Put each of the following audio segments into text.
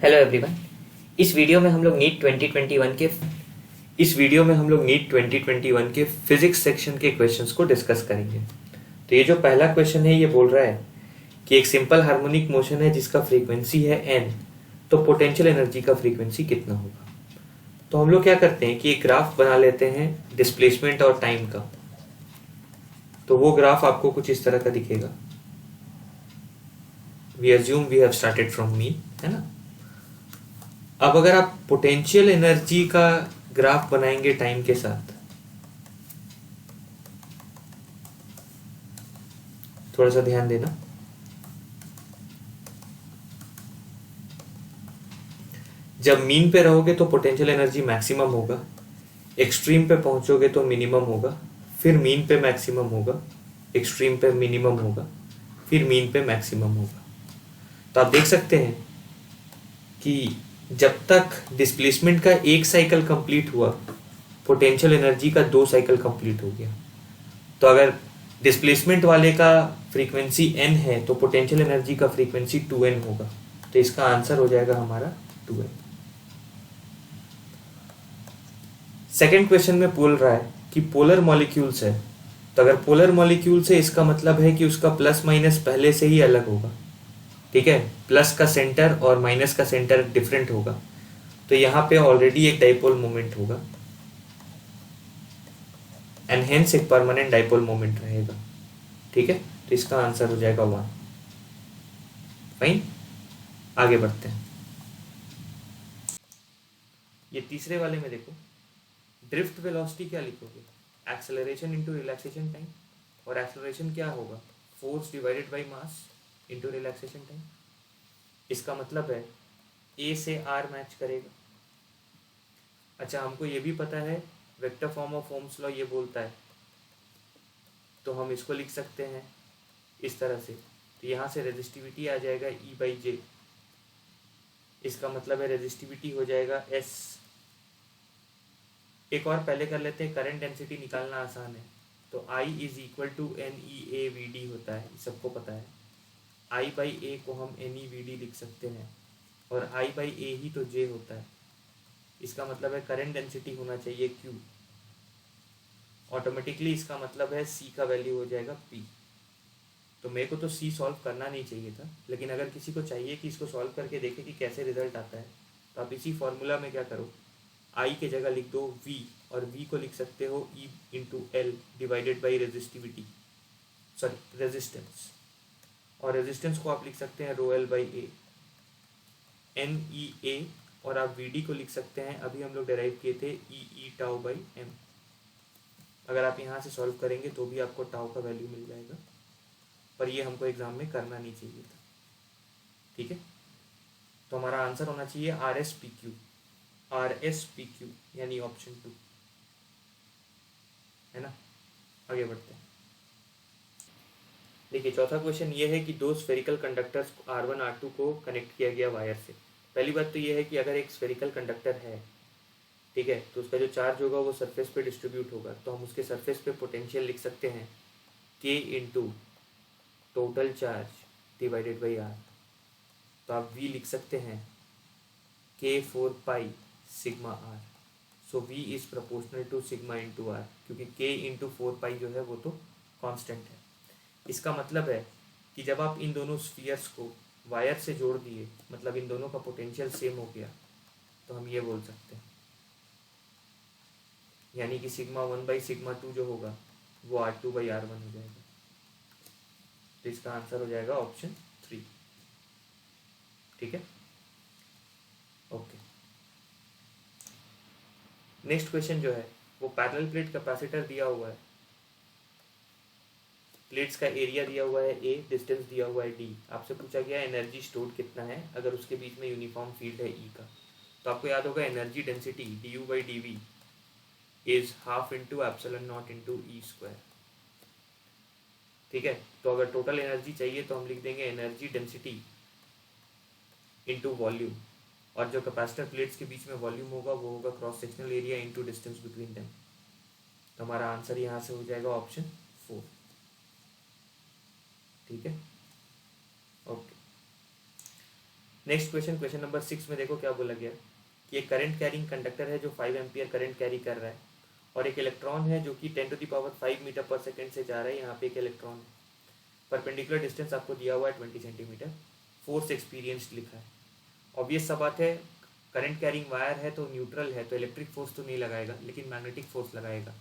Hello everyone. इस video में हम लोग नीट 2021 के फिजिक्स सेक्शन के क्वेश्चंस को डिस्कस करेंगे। तो ये जो पहला क्वेश्चन है ये बोल रहा है कि एक सिंपल हार्मोनिक मोशन है जिसका फ्रीक्वेंसी है n, तो पोटेंशियल एनर्जी का फ्रीक्वेंसी कितना होगा। तो हम लोग क्या करते हैं कि एक ग्राफ बना लेते हैं डिस्प्लेसमेंट और टाइम का। तो वो ग्राफ आपको कुछ इस तरह का दिखेगा। We assume we have started from mean, है ना। अब अगर आप पोटेंशियल एनर्जी का ग्राफ बनाएंगे टाइम के साथ, थोड़ा सा ध्यान देना। जब मीन पे रहोगे तो पोटेंशियल एनर्जी मैक्सिमम होगा, एक्सट्रीम पे पहुंचोगे तो मिनिमम होगा, फिर मीन पे मैक्सिमम होगा, एक्सट्रीम पे मिनिमम होगा, फिर मीन पे मैक्सिमम होगा। तो आप देख सकते हैं कि जब तक डिस्प्लेसमेंट का एक साइकिल कंप्लीट हुआ, पोटेंशियल एनर्जी का 2 साइकिल कंप्लीट हो गया। तो अगर डिस्प्लेसमेंट वाले का फ्रीक्वेंसी n है तो पोटेंशियल एनर्जी का फ्रीक्वेंसी 2n होगा। तो इसका आंसर हो जाएगा हमारा 2n। सेकेंड क्वेश्चन में बोल रहा है कि पोलर मॉलिक्यूल्स है। तो अगर पोलर मॉलिक्यूल्स है इसका मतलब है कि उसका प्लस माइनस पहले से ही अलग होगा। ठीक है, प्लस का सेंटर और माइनस का सेंटर डिफरेंट होगा। तो यहाँ पे ऑलरेडी एक डाइपोल मोमेंट होगा एंड हेंस एक परमानेंट डाइपोल मोमेंट रहेगा। ठीक है, तो इसका आंसर हो जाएगा 1। फाइन, आगे बढ़ते हैं। ये तीसरे वाले में देखो, ड्रिफ्ट वेलोसिटी क्या लिखोगे, एक्सेलरेशन इंटू रिलैक्सेशन टाइम। और एक्सेलरेशन क्या होगा, force divided by mass into relaxation time. इसका मतलब है ए से आर मैच करेगा। अच्छा, हमको ये भी पता है vector form of Ohm's law ये बोलता है, तो हम इसको लिख सकते हैं इस तरह से। तो यहाँ से रेजिस्टिविटी आ जाएगा ई बाई जे। इसका मतलब है रेजिस्टिविटी हो जाएगा एस। एक और पहले कर लेते हैं, करंट डेंसिटी निकालना आसान है। तो I is equal to n e a v d होता है, सबको पता है। आई बाई ए को हम एन ई वी डी लिख सकते हैं और आई बाई ए ही तो जे होता है। इसका मतलब है करंट डेंसिटी होना चाहिए क्यू। ऑटोमेटिकली इसका मतलब है सी का वैल्यू हो जाएगा पी। तो मेरे को तो सी सॉल्व करना नहीं चाहिए था, लेकिन अगर किसी को चाहिए कि इसको सॉल्व करके देखे कि कैसे रिजल्ट आता है, तो आप इसी फॉर्मूला में क्या करो, आई के जगह लिख दो वी, और वी को लिख सकते हो e into l divided by resistivity, sorry resistance. और रेजिस्टेंस को आप लिख सकते हैं rho l by a, n e a. और आप वी डी को लिख सकते हैं, अभी हम लोग डेराइव किए थे, ई ई टाउ बाई एम। अगर आप यहाँ से सॉल्व करेंगे तो भी आपको टाउ का वैल्यू मिल जाएगा, पर ये हमको एग्जाम में करना नहीं चाहिए था। ठीक है, तो हमारा आंसर होना चाहिए R S P Q. R S P Q यानी ऑप्शन 2, है ना। आगे बढ़ते हैं। देखिए, चौथा क्वेश्चन ये है कि 2 स्फेरिकल कंडक्टर्स R1 R2 को कनेक्ट किया गया वायर से। पहली बात तो ये है कि अगर एक स्फेरिकल कंडक्टर है, ठीक है, तो उसका जो चार्ज होगा वो सरफेस पे डिस्ट्रीब्यूट होगा। तो हम उसके सरफेस पे पोटेंशियल लिख सकते हैं K into total charge divided by R. तो आप V लिख सकते हैं K4 pi sigma R. So V is proportional to sigma into R, क्योंकि K इंटू 4 पाई जो है वो तो कांस्टेंट है। इसका मतलब है कि जब आप इन दोनों स्फीयर्स को वायर से जोड़ दिए, मतलब इन दोनों का पोटेंशियल सेम हो गया, तो हम ये बोल सकते हैं, यानी कि सिग्मा 1 बाई सिग्मा 2 जो होगा वो R2 बाई R1 हो जाएगा। तो इसका आंसर हो जाएगा ऑप्शन 3। ठीक है, ओके। नेक्स्ट क्वेश्चन जो है वो पैरेलल प्लेट कैपेसिटर दिया हुआ है, प्लेट्स का एरिया दिया हुआ है ए, डिस्टेंस दिया हुआ है डी। आपसे पूछा गया एनर्जी स्टोर्ड कितना है अगर उसके बीच में यूनिफॉर्म फील्ड है ई का। तो आपको याद होगा energy density d u by d v is half into epsilon not into E square. ठीक है, तो अगर टोटल एनर्जी चाहिए तो हम लिख देंगे एनर्जी डेंसिटी इंटू वॉल्यूम, और जो कैपेसिटर प्लेट्स के बीच में वॉल्यूम होगा वो होगा cross sectional area into distance between them. तो हमारा आंसर यहाँ से हो जाएगा ऑप्शन 4। ठीक है, okay. Next question, question number 6 में देखो क्या बोला गया कि एक करंट कैरिंग कंडक्टर है जो 5 एम्पियर करंट कैरी कर रहा है और एक इलेक्ट्रॉन है जो कि 10⁵ मीटर पर सेकेंड से जा रहा है। यहाँ पे एक इलेक्ट्रॉन है, परपेंडिकुलर डिस्टेंस आपको दिया हुआ है 20 सेंटीमीटर, फोर्स एक्सपीरियंस्ड लिखा है। ऑब्वियस सा बात है, करंट कैरिंग वायर है तो न्यूट्रल है तो इलेक्ट्रिक फोर्स तो नहीं लगाएगा, लेकिन मैग्नेटिक फोर्स लगाएगा।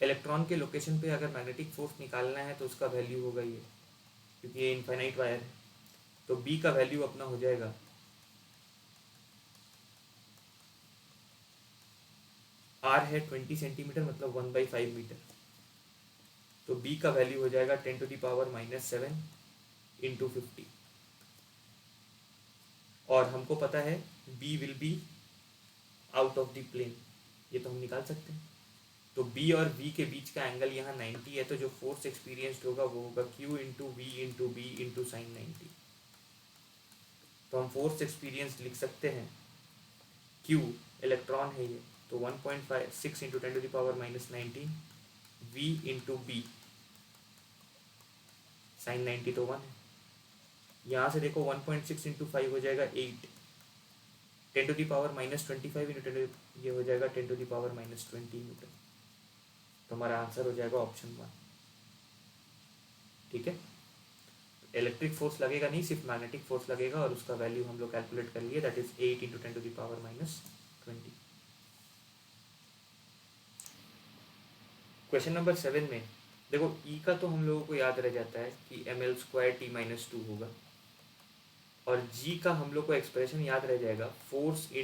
इलेक्ट्रॉन के लोकेशन पे अगर मैग्नेटिक फोर्स निकालना है तो उसका वैल्यू होगा ये, क्योंकि ये इनफाइनाइट वायर है। तो बी का वैल्यू अपना हो जाएगा आर है 20 सेंटीमीटर मतलब 1/5 मीटर, तो बी का वैल्यू हो जाएगा 10⁻⁻7 × 50। और हमको पता है B will be out of the plane, ये तो हम निकाल सकते हैं। तो बी और वी के बीच का एंगल यहाँ 90 है, तो जो फोर्स एक्सपीरियंस्ड होगा वो होगा Q × V × B × sin 90। तो हम फोर्स एक्सपीरियंस लिख सकते हैं, Q इलेक्ट्रॉन है ये, तो 1.56 × 10⁻⁻19 V × B sin 90 तो 1 है। यहाँ से देखो 1.6 × 5 हो जाएगा 8, 10⁻⁻25 × 10 ये हो जाएगा 10⁻⁻20 मीटर। तो हमारा आंसर हो जाएगा ऑप्शन 1। ठीक है, इलेक्ट्रिक फोर्स लगेगा नहीं, सिर्फ मैग्नेटिक फोर्स लगेगा और उसका वैल्यू हम लोग कैलकुलेट कर लिए, दैट इज 8 × 10⁻⁻20। क्वेश्चन नंबर 7 में देखो ई का तो हम लोगों को याद रह जाता है कि ml²t−2 होगा, और जी का हम लोग को एक्सप्रेशन याद रह जाएगा फोर्स ×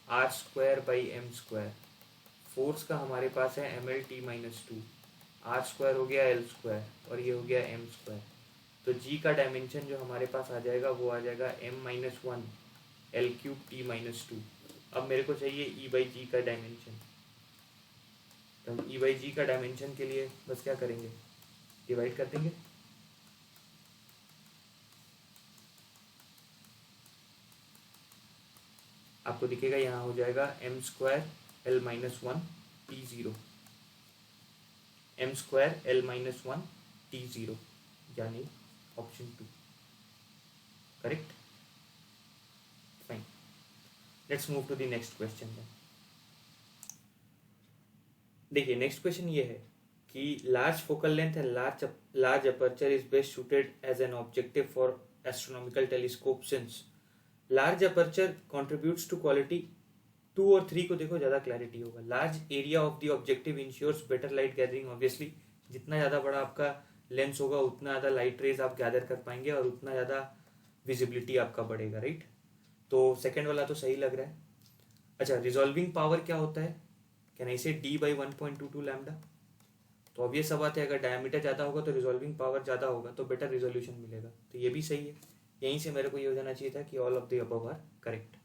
r²/m²। फोर्स का हमारे पास है ml_t−2, r² हो गया l² और ये हो गया m²। तो जी का डायमेंशन जो हमारे पास आ जाएगा वो आ जाएगा m−1 l³ t−2। अब मेरे को चाहिए E/g का डायमेंशन, तो हम E/g का डायमेंशन के लिए बस क्या करेंगे, डिवाइड कर देंगे। आपको दिखेगा यहाँ हो जाएगा m² l−1 t0, m² l−1 t0, यानी option 2 correct. Fine, let's move to the next question. देखिए नेक्स्ट क्वेश्चन ये है कि large focal length and large aperture is best suited as an objective for astronomical telescope since large aperture contributes to quality. 2 और 3 को देखो ज़्यादा clarity होगा। Large area of the objective ensures better light gathering. Obviously जितना ज़्यादा बड़ा आपका lens होगा उतना ज़्यादा लाइट रेज आप गैदर कर पाएंगे और उतना ज़्यादा विजिबिलिटी आपका बढ़ेगा, राइट। तो सेकेंड वाला तो सही लग रहा है। अच्छा, रिजॉल्विंग पावर क्या होता है, कैन आई से d/1.22 लैम्डा। तो ऑब्वियस सा बात है, अगर डायमीटर ज़्यादा होगा तो रिजॉल्विंग पावर ज़्यादा होगा तो बेटर रिजोल्यूशन मिलेगा, तो ये भी सही है। यहीं से मेरे को ये हो जाना चाहिए था कि all of the above are correct,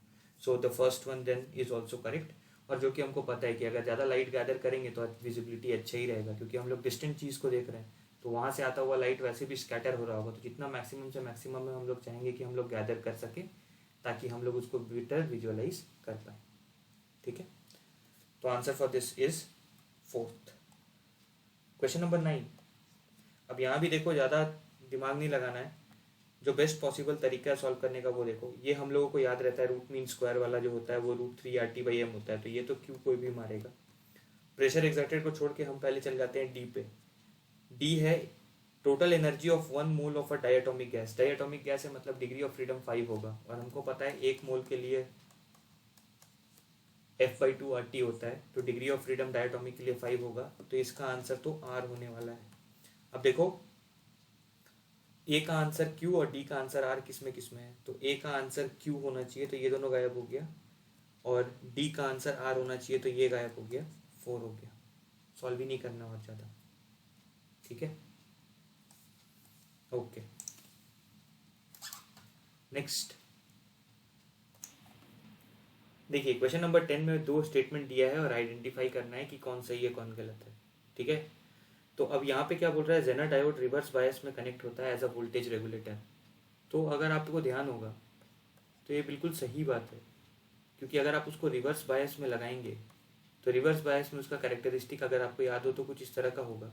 so the first one then is also correct. और जो कि हमको पता है कि अगर ज़्यादा लाइट गैदर करेंगे तो विजिबिलिटी अच्छा ही रहेगा, क्योंकि हम लोग डिस्टेंट चीज़ को देख रहे हैं तो वहाँ से आता हुआ लाइट वैसे भी स्कैटर हो रहा होगा, तो जितना मैक्सिमम से मैक्सिमम में हम लोग चाहेंगे कि हम लोग गैदर कर सके ताकि हम लोग उसको बेटर विजुअलाइज कर पाए। ठीक है, तो answer for this is 4th। Question number 9। अब यहाँ भी देखो ज़्यादा दिमाग नहीं लगाना है, जो बेस्ट पॉसिबल तरीका है सॉल्व करने का वो देखो। ये हम लोगों को याद रहता है, रूट मीन स्क्वायर वाला जो होता है वो √3 RT/m होता है, तो ये तो क्यू कोई भी मारेगा। प्रेशर एक्सर्टेड को छोड़ के हम पहले चल जाते हैं डी पे। डी है total energy of 1 mole of a diatomic gas. Diatomic gas है मतलब डिग्री ऑफ फ्रीडम 5 होगा, और हमको पता है 1 मोल के लिए F/2 RT होता है, तो डिग्री ऑफ फ्रीडम डायटोमिक के लिए 5 होगा, तो इसका आंसर तो R होने वाला है। अब देखो ए का आंसर Q और डी का आंसर R किस में है, तो ए का आंसर Q होना चाहिए, तो ये दोनों गायब हो गया, और डी का आंसर R होना चाहिए, तो ये गायब हो गया, 4 हो गया। सॉल्व ही नहीं करना और ज़्यादा, ठीक है। ओके, नेक्स्ट देखिए क्वेश्चन नंबर 10 में 2 स्टेटमेंट दिया है और आइडेंटिफाई करना है कि कौन सही है कौन गलत है, ठीक है। तो अब यहाँ पे क्या बोल रहा है, जेनर डायोड रिवर्स बायस में कनेक्ट होता है एज अ वोल्टेज रेगुलेटर। तो अगर आपको ध्यान होगा तो ये बिल्कुल सही बात है, क्योंकि अगर आप उसको रिवर्स बायस में लगाएंगे तो रिवर्स बायस में उसका कैरेक्टरिस्टिक अगर आपको याद हो तो कुछ इस तरह का होगा।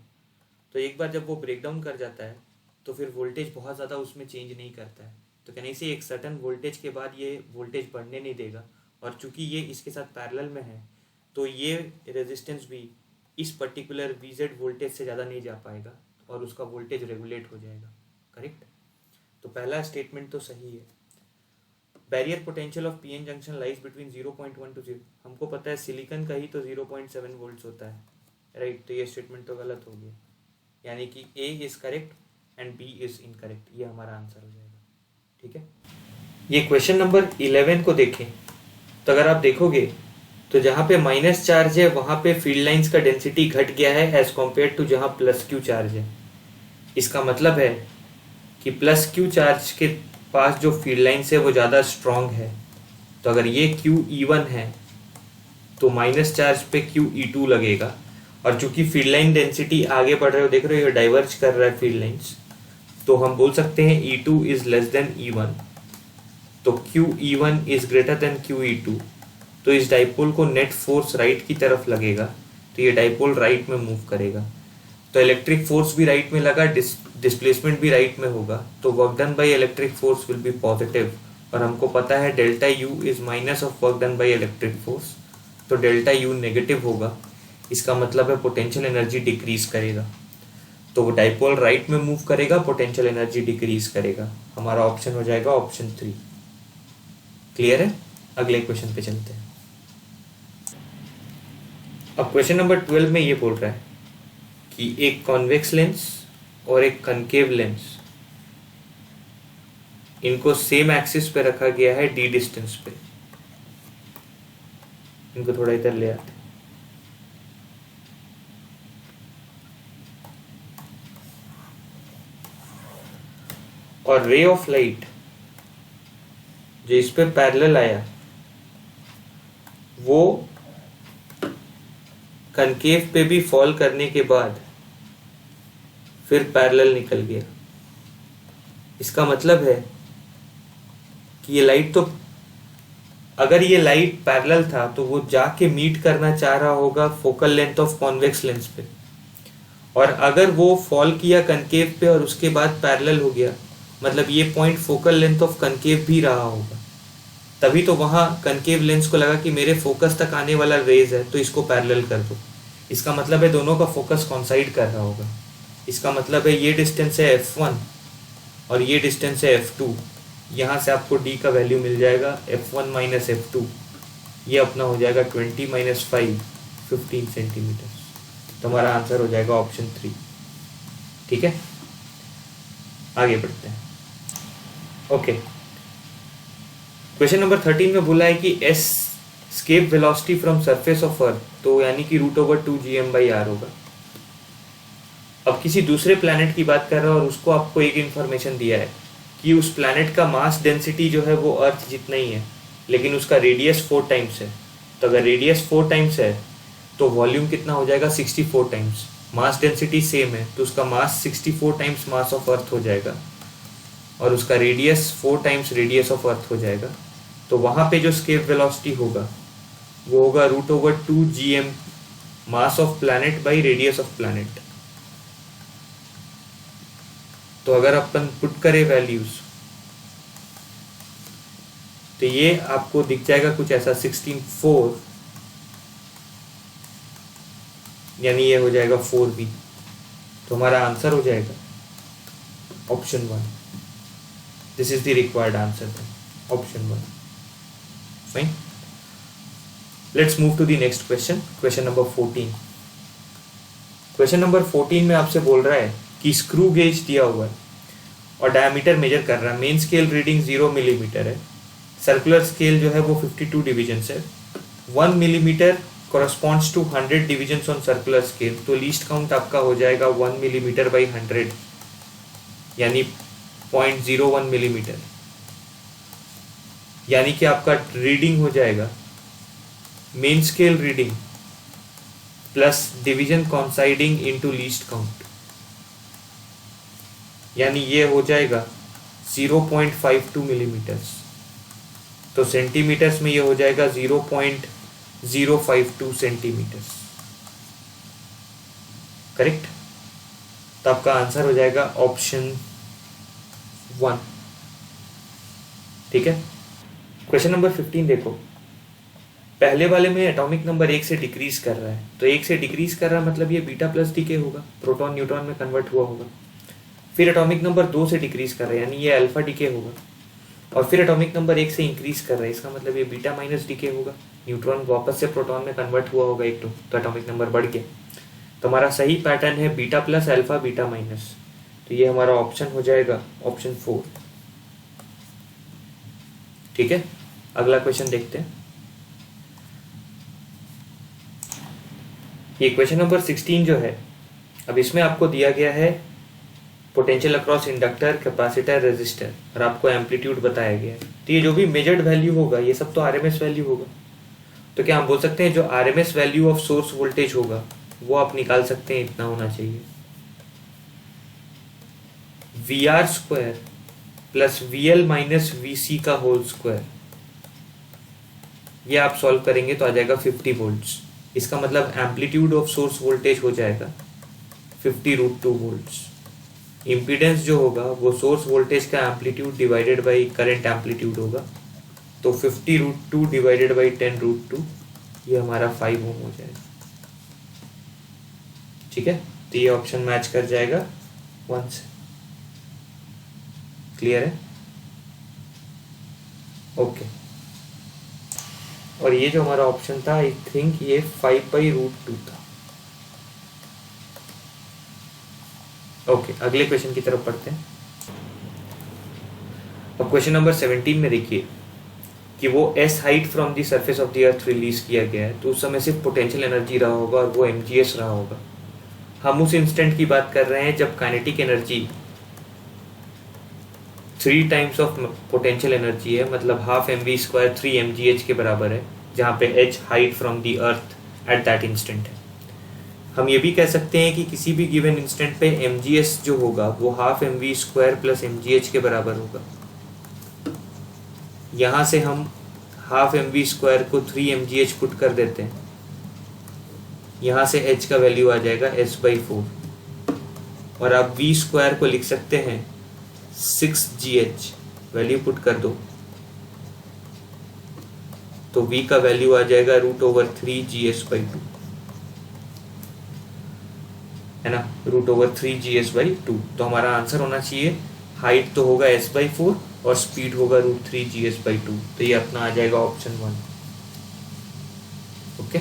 तो एक बार जब वो ब्रेक डाउन कर जाता है तो फिर वोल्टेज बहुत ज़्यादा उसमें चेंज नहीं करता है, तो कहने से एक सर्टन वोल्टेज के बाद ये वोल्टेज बढ़ने नहीं देगा, और चूंकि ये इसके साथ पैरेलल में है तो ये रेजिस्टेंस भी इस पर्टिकुलर VZ वोल्टेज से ज़्यादा नहीं जा पाएगा और उसका वोल्टेज रेगुलेट हो जाएगा। करेक्ट। तो पहला स्टेटमेंट तो सही है। Barrier potential of PN junction lies between 0.1 to 0, हमको पता है सिलिकॉन का ही तो 0.7 वोल्ट्स होता है, राइट। तो ये स्टेटमेंट तो गलत हो गया, यानी कि A is correct and B is incorrect, ये हमारा आंसर हो जाएगा। ठीक है। ये क्वेश्चन नंबर 11 को देखें तो अगर आप देखोगे तो जहाँ पे माइनस चार्ज है वहाँ पे फील्ड लाइंस का डेंसिटी घट गया है एज कम्पेयर टू जहाँ प्लस क्यू चार्ज है। इसका मतलब है कि प्लस क्यू चार्ज के पास जो फील्ड लाइंस है वो ज़्यादा स्ट्रॉन्ग है। तो अगर ये QE1 है तो माइनस चार्ज पे QE2 लगेगा, और चूंकि फील्ड लाइन डेंसिटी आगे बढ़ रहे हो, देख रहे हो ये डाइवर्ज कर रहा है फील्ड लाइंस, तो हम बोल सकते हैं E2 is less than E1। तो QE1 is greater then QE2, तो इस डाइपोल को नेट फोर्स राइट की तरफ लगेगा, तो ये डाइपोल राइट में मूव करेगा। तो इलेक्ट्रिक फोर्स भी राइट में लगा, डिस्प्लेसमेंट भी राइट में होगा, तो work done by electric force will be positive, और हमको पता है delta U is minus of work done by electric force, तो डेल्टा U नेगेटिव होगा। इसका मतलब है पोटेंशियल एनर्जी डिक्रीज करेगा, तो वो डाइपोल राइट में मूव करेगा, पोटेंशियल एनर्जी डिक्रीज करेगा। हमारा ऑप्शन हो जाएगा ऑप्शन 3। क्लियर है। अगले क्वेश्चन पे चलते हैं। अब क्वेश्चन नंबर 12 में ये बोल रहा है कि एक कॉन्वेक्स लेंस और एक कनकेव लेंस, इनको सेम एक्सिस पे रखा गया है d डिस्टेंस पे। इनको थोड़ा इधर ले आते हैं। और रे ऑफ लाइट जो इस पे पैरेलल आया वो कनकेव पे भी फॉल करने के बाद फिर पैरेलल निकल गया। इसका मतलब है कि ये लाइट, तो अगर ये लाइट पैरेलल था तो वो जाके मीट करना चाह रहा होगा focal length of convex lens पे, और अगर वो फॉल किया कनकेव पे और उसके बाद पैरेलल हो गया, मतलब ये point focal length of concave भी रहा होगा, तभी तो वहाँ कनकेव लेंस को लगा कि मेरे फोकस तक आने वाला रेज है तो इसको पैरेलल कर दो। इसका मतलब है दोनों का फोकस कॉन्साइड कर रहा होगा। इसका मतलब है ये डिस्टेंस है F1 और ये डिस्टेंस है F2। यहाँ से आपको D का वैल्यू मिल जाएगा F1 माइनस F2, ये अपना हो जाएगा 20 माइनस 5 15 सेंटीमीटर। तो हमारा आंसर हो जाएगा ऑप्शन 3। ठीक है, आगे बढ़ते हैं। ओके, क्वेश्चन नंबर 13 में बोला है कि escape velocity from surface of earth, तो यानी कि √2 gm/r होगा। अब किसी दूसरे प्लैनेट की बात कर रहा है और उसको आपको एक इन्फॉर्मेशन दिया है कि उस प्लैनेट का मास डेंसिटी जो है वो अर्थ जितना ही है, लेकिन उसका रेडियस 4 टाइम्स है। तो अगर रेडियस 4 टाइम्स है तो वॉल्यूम कितना हो जाएगा 64 टाइम्स। मास डेंसिटी सेम है तो उसका मास 64 टाइम्स मास ऑफ अर्थ हो जाएगा, और उसका radius 4 times radius of earth हो जाएगा। तो वहाँ पे जो स्केप वेलोसिटी होगा वो होगा √2 gm mass of planet by radius of planet. तो अगर अपन पुट करें वैल्यूज तो ये आपको दिख जाएगा कुछ ऐसा 16.4, यानी ये हो जाएगा 4b। तो हमारा आंसर हो जाएगा option 1। This is the required answer, option 1। Fine, let's move to the next question, question number 14। Question number 14 में आपसे बोल रहा है कि स्क्रू गेज दिया हुआ है और डायमीटर मेजर कर रहा है। मेन स्केल रीडिंग 0 मिलीमीटर है, सर्कुलर स्केल जो है वो 52 डिविजन्स है। 1 millimetre corresponds to 100 divisions on circular scale, तो लीस्ट काउंट आपका हो जाएगा 1 मिलीमीटर बाई 100, यानी 0.01 मिलीमीटर, यानी कि आपका रीडिंग हो जाएगा main scale reading plus division coinciding into least count, यानी ये हो जाएगा 0.52 मिलीमीटर्स। तो सेंटीमीटर्स में ये हो जाएगा 0.052 सेंटीमीटर्स। करेक्ट, तो आपका आंसर हो जाएगा ऑप्शन 1। ठीक है। क्वेश्चन नंबर 15 देखो, पहले वाले में एटॉमिक नंबर 1 से डिक्रीज कर रहा है, तो 1 से डिक्रीज कर रहा है मतलब ये बीटा प्लस डीके होगा, प्रोटॉन न्यूट्रॉन में कन्वर्ट हुआ होगा। फिर एटॉमिक नंबर 2 से डिक्रीज कर रहा है यानी ये अल्फा डीके होगा, और फिर एटॉमिक नंबर 1 से इंक्रीज कर रहा है, इसका मतलब ये बीटा माइनस डीके होगा, न्यूट्रॉन वापस से प्रोटॉन में कन्वर्ट हुआ होगा एक तो एटॉमिक नंबर बढ़ गया। तो हमारा सही पैटर्न है beta plus alpha beta minus, तो ये हमारा ऑप्शन हो जाएगा ऑप्शन 4। ठीक है, अगला क्वेश्चन देखते हैं। ये क्वेश्चन नंबर 16 जो है, अब इसमें आपको दिया गया है potential across inductor, capacitor, resistor, और आपको एम्पलीट्यूड बताया गया है। तो ये जो भी मेजर्ड वैल्यू होगा ये सब तो आरएमएस वैल्यू होगा, तो क्या हम बोल सकते हैं जो RMS value of source voltage होगा वो आप निकाल सकते हैं, इतना होना चाहिए VR² plus VL minus VC का होल स्क्वायर। ये आप सॉल्व करेंगे तो आ जाएगा 50 वोल्ट्स। इसका मतलब एम्पलीट्यूड ऑफ सोर्स वोल्टेज हो जाएगा 50√2 वोल्ट्स। इम्पीडेंस जो होगा वो सोर्स वोल्टेज का amplitude divided by current amplitude होगा, तो 50√2 डिवाइडेड बाई 10√2, ये हमारा 5 ओम हो जाएगा। ठीक है, तो ये ऑप्शन मैच कर जाएगा 1 से। क्लियर है? ओके। और ये जो हमारा ऑप्शन था आई थिंक ये 5/√2 था। ओके, अगले क्वेश्चन की तरफ पढ़ते हैं। अब क्वेश्चन नंबर 17 में देखिए कि वो S height from the surface of the earth release किया गया है, तो उस समय सिर्फ पोटेंशियल एनर्जी रहा होगा और वो mgs रहा होगा। हम उस इंस्टेंट की बात कर रहे हैं जब kinetic energy 3 times of potential energy है, मतलब हाफ mv² 3 mgh के बराबर है, जहाँ पे h height from the earth at that instant है। हम ये भी कह सकते हैं कि किसी भी गिवन इंस्टेंट पे mgs जो होगा वो हाफ mv² प्लस mgh के बराबर होगा। यहाँ से हम हाफ mv² को 3 mgh पुट कर देते हैं, यहाँ से h का वैल्यू आ जाएगा s/4, और आप v² को लिख सकते हैं 6gh, वैल्यू पुट कर दो तो v का वैल्यू आ जाएगा √3gs/2, है ना, √3gs/2। तो हमारा आंसर होना चाहिए हाइट तो होगा s/4 और स्पीड होगा √3gs/2, तो ये अपना आ जाएगा ऑप्शन 1। ओके,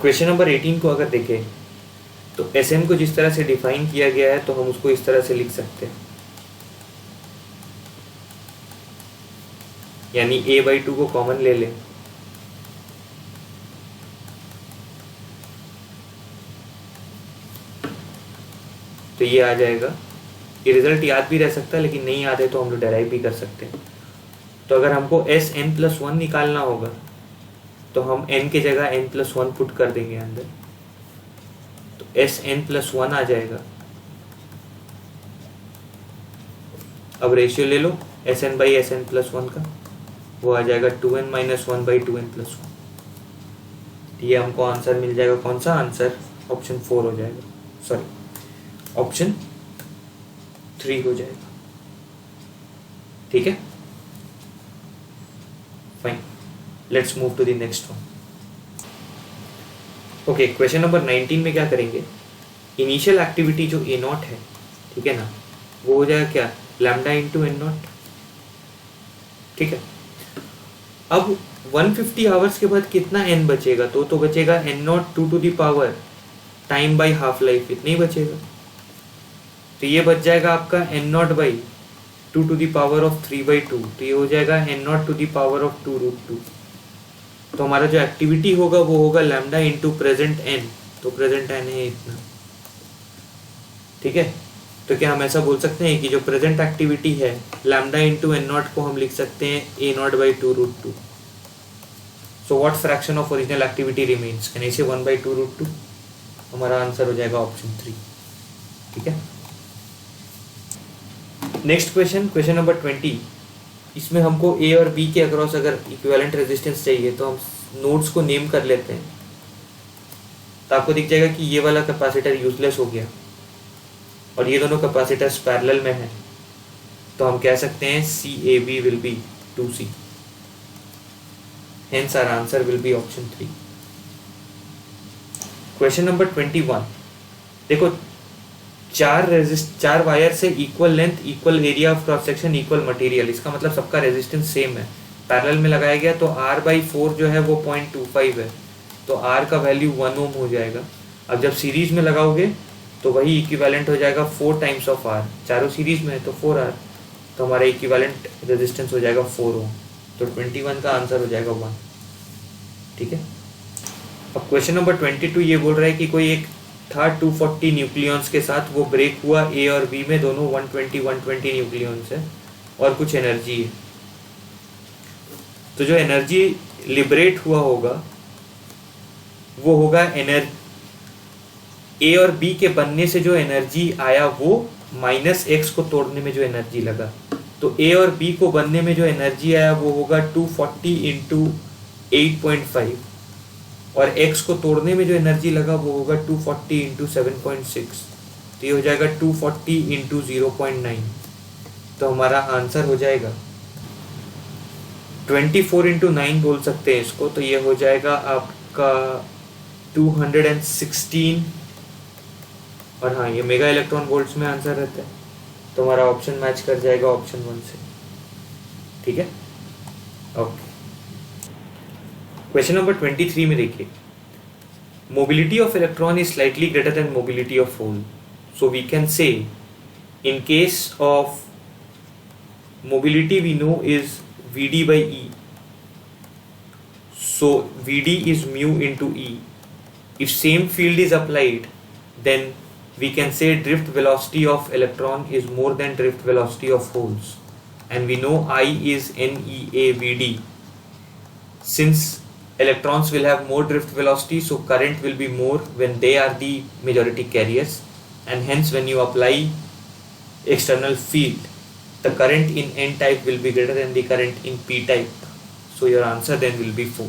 क्वेश्चन नंबर 18 को अगर देखें तो Sn को जिस तरह से डिफाइन किया गया है तो हम उसको इस तरह से लिख सकते हैं, यानी a/2 को कॉमन ले लें, तो ये आ जाएगा। ये रिजल्ट याद भी रह सकता है, लेकिन नहीं याद है तो हम लोग डेराइव भी कर सकते हैं। तो अगर हमको Sn+1 निकालना होगा तो हम n के जगह n+1 पुट कर देंगे अंदर, तो Sn+1 आ जाएगा। अब रेशियो ले लो Sn/Sn+1 का, वो आ जाएगा 2n - 1/2n+1। ये हमको आंसर मिल जाएगा। कौन सा आंसर? ऑप्शन 4 हो जाएगा, सॉरी ऑप्शन 3 हो जाएगा। ठीक है, fine, let's move to the next one. Okay, question number 19 में क्या करेंगे, इनिशियल एक्टिविटी जो A0 है, ठीक है ना, वो हो जाएगा क्या, लैम्डा इंटू N0। ठीक है, अब 150 आवर्स के बाद कितना n बचेगा, तो बचेगा N0 2 to the power time by half life, इतना ही बचेगा। तो ये बच जाएगा आपका N0/2 to the power of 3/2, तो ये हो जाएगा N0 to the power of 2√2। तो हमारा जो एक्टिविटी होगा वो होगा लैम्डा इंटू प्रेजेंट n, तो प्रेजेंट n है इतना। ठीक है, तो क्या हम ऐसा बोल सकते हैं कि जो प्रेजेंट एक्टिविटी है लैम्डा इंटू N0 को हम लिख सकते हैं A0/2√2। So what fraction of original activity remains, can I से 1/2√2। हमारा आंसर हो जाएगा ऑप्शन 3। ठीक है, नेक्स्ट क्वेश्चन, क्वेश्चन नंबर 20। इसमें हमको ए और बी के अक्रॉस अगर इक्विवेलेंट रेजिस्टेंस चाहिए तो हम नोड्स को नेम कर लेते हैं, तो आपको दिख जाएगा कि ये वाला कैपेसिटर यूजलेस हो गया और ये दोनों कैपेसिटर्स पैरेलल में हैं, तो हम कह सकते हैं CAB will be 2C. Hence our answer will be option 3. Question number 21. देखो चार वायर से equal length, equal area of cross section, equal material, इसका मतलब सबका रेजिस्टेंस सेम है, पैरेलल में लगाया गया, तो R/4 जो है वो 0.25 है, तो R का वैल्यू 1 ओम हो जाएगा. अब जब सीरीज में लगाओगे तो वही इक्विवेलेंट हो जाएगा 4 टाइम्स ऑफ R, चारों सीरीज में है तो 4R, तो हमारा इक्विवेलेंट रेजिस्टेंस हो जाएगा 4 ओम. तो 21 का आंसर हो जाएगा 1. ठीक है. अब क्वेश्चन नंबर 22 ये बोल रहा है कि कोई एक था 240 न्यूक्लियॉन्स के साथ, वो ब्रेक हुआ A और B में, दोनों 120 न्यूक्लियॉन्स है और कुछ एनर्जी है. तो जो एनर्जी लिबरेट हुआ होगा वो होगा A और B के बनने से जो एनर्जी आया वो -x को तोड़ने में जो एनर्जी लगा. तो A और B को बनने में जो एनर्जी आया वो होगा 240 इंटू 8.5 और x को तोड़ने में जो एनर्जी लगा वो होगा 240 इंटू 7.6, तो ये हो जाएगा 240 इंटू 0.9. तो हमारा आंसर हो जाएगा 24 इंटू 9 बोल सकते हैं इसको, तो ये हो जाएगा आपका 216. और हाँ, ये मेगा इलेक्ट्रॉन वोल्ट्स में आंसर रहता है, तो हमारा ऑप्शन मैच कर जाएगा ऑप्शन 1 से. ठीक है. ओके. क्वेश्चन नंबर 23 में देखिए, mobility of electron is slightly greater than mobility of hole. So we can say in case of mobility we know is Vd by E. So Vd is mu into E. If same field is applied, then we can say drift velocity of electron is more than drift velocity of holes, and we know I is NEA Vd. Since electrons will have more drift velocity, so current will be more when they are the majority carriers, and hence when you apply external field, the current in N type will be greater than the current in P type. So your answer then will be 4.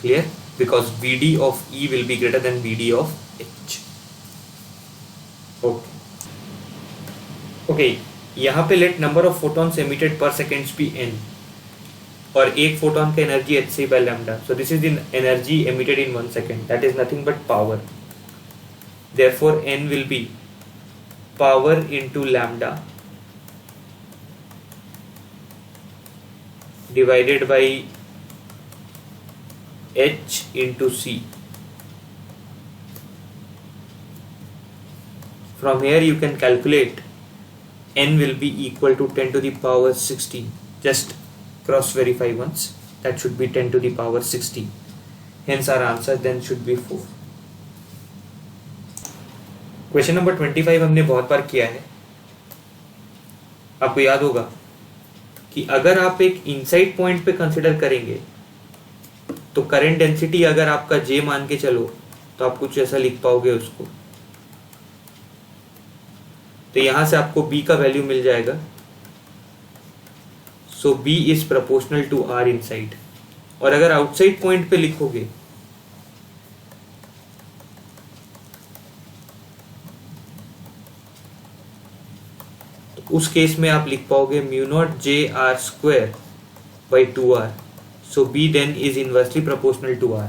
Clear? Because Vd of E will be greater than Vd of H. Okay. Okay. यहाँ पे let number of photons emitted per seconds be n. और एक photon का energy hc by lambda. So this is the energy emitted in 1 second. That is nothing but power. Therefore n will be power into lambda divided by h into c. From here you can calculate n will be equal to 10 to the power 16. Just cross verify once. That should be 10 to the power 16. Hence our answer then should be 4. Question number 25 हमने बहुत बार किया है. आपको याद होगा कि अगर आप एक इनसाइड पॉइंट पे कंसिडर करेंगे तो करंट डेंसिटी अगर आपका J मान के चलो तो आप कुछ ऐसा लिख पाओगे उसको. तो यहां से आपको B का वैल्यू मिल जाएगा. So B is proportional to R inside. और अगर आउटसाइड पॉइंट पे लिखोगे उस केस में आप लिख पाओगे mu not JR² by 2R. So B then is inversely proportional to R.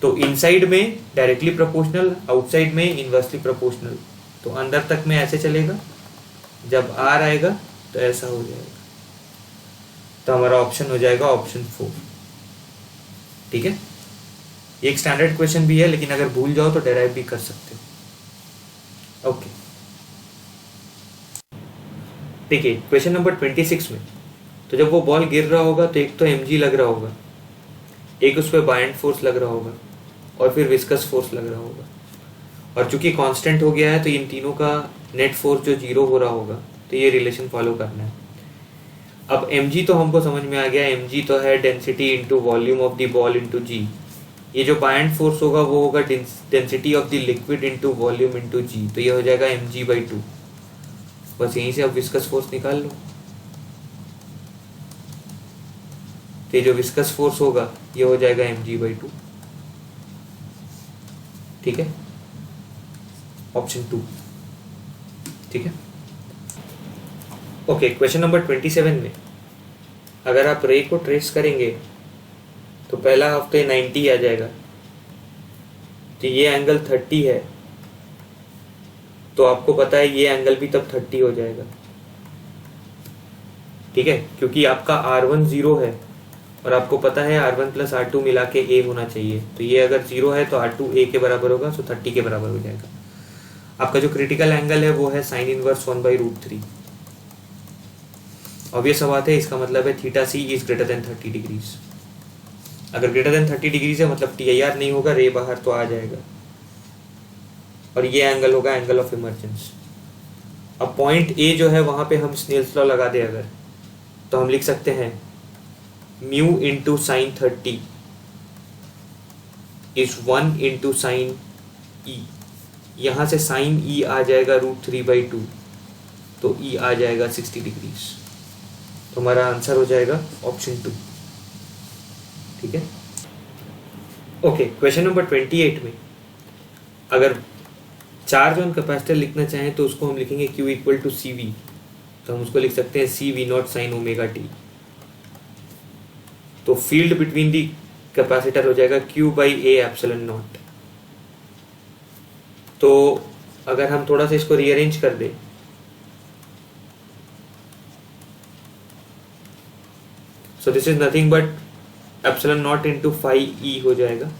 तो इनसाइड में डायरेक्टली प्रोपोर्शनल, आउटसाइड में इनवर्सली प्रोपोर्शनल. तो अंदर तक में ऐसे चलेगा, जब R आएगा तो ऐसा हो जाएगा. तो हमारा ऑप्शन हो जाएगा ऑप्शन 4. ठीक है. ये एक स्टैंडर्ड क्वेश्चन भी है, लेकिन अगर भूल जाओ तो डेराइव भी कर सकते हो. ओके. ठीक है. क्वेश्चन नंबर 26 में, तो जब वो बॉल गिर रहा होगा तो एक तो mg लग रहा होगा, एक उस पर बाइंड फोर्स लग रहा होगा और फिर विस्कस फोर्स लग रहा होगा. और चूंकि कांस्टेंट हो गया है तो इन तीनों का नेट फोर्स जो 0 हो रहा होगा, तो ये रिलेशन फॉलो करना है. अब mg तो हमको समझ में आ गया. mg तो है density into volume of the ball into g. ये जो बाइंड फोर्स होगा वो होगा density of the liquid into volume into g. तो ये हो जाएगा mg/2. बस यहीं से अब विस्कस फोर्स निकाल लो. तो ये जो विस्कस फोर्स होगा ये हो जाएगा mg/2. ठीक है. ऑप्शन 2. ठीक है. ओके, क्वेश्चन नंबर 27 में अगर आप रे को ट्रेस करेंगे तो पहला हफ्ते 90 आ जाएगा, तो ये एंगल 30 है, तो आपको पता है ये एंगल भी तब 30 हो जाएगा। ठीक है, क्योंकि आपका R1 0 है और आपको पता है R1 प्लस R2 मिला के A होना चाहिए, तो ये अगर 0 है तो R2 A के बराबर होगा, तो 30 के बराबर हो जाएगा। आपका जो क्रिटिकल एंगल है वो है साइन इनवर्स 1/√3। ऑब्वियस सा बात है, इसका मतलब है theta C is greater than 30 degrees. अगर ग्रेटर देन 30 डिग्रीज है मतलब TIR नहीं होगा, रे बाहर तो आ जाएगा, और ये एंगल होगा एंगल ऑफ इमर्जेंस। अब पॉइंट ए जो है वहां पे हम स्नेल्स लॉ लगा दे अगर, तो हम लिख सकते हैं mu into sine 30 is 1 into sine e. यहां से साइन ई आ जाएगा √3/2, तो ई आ जाएगा 60 डिग्रीज। तो हमारा आंसर हो जाएगा ऑप्शन 2। ठीक है, ओके। क्वेश्चन नंबर 28 में अगर चार्ज ऑन कैपेसिटर लिखना चाहें तो उसको हम लिखेंगे Q इक्वल टू CV, तो हम उसको लिख सकते हैं CV0 साइन ओमेगा टी। तो फील्ड बिटवीन दी कैपेसिटर हो जाएगा Q/A एप्सिलॉन नॉट। तो अगर हम थोड़ा सा इसको रीअरेंज कर दें, so this is nothing but epsilon not into 5E हो जाएगा।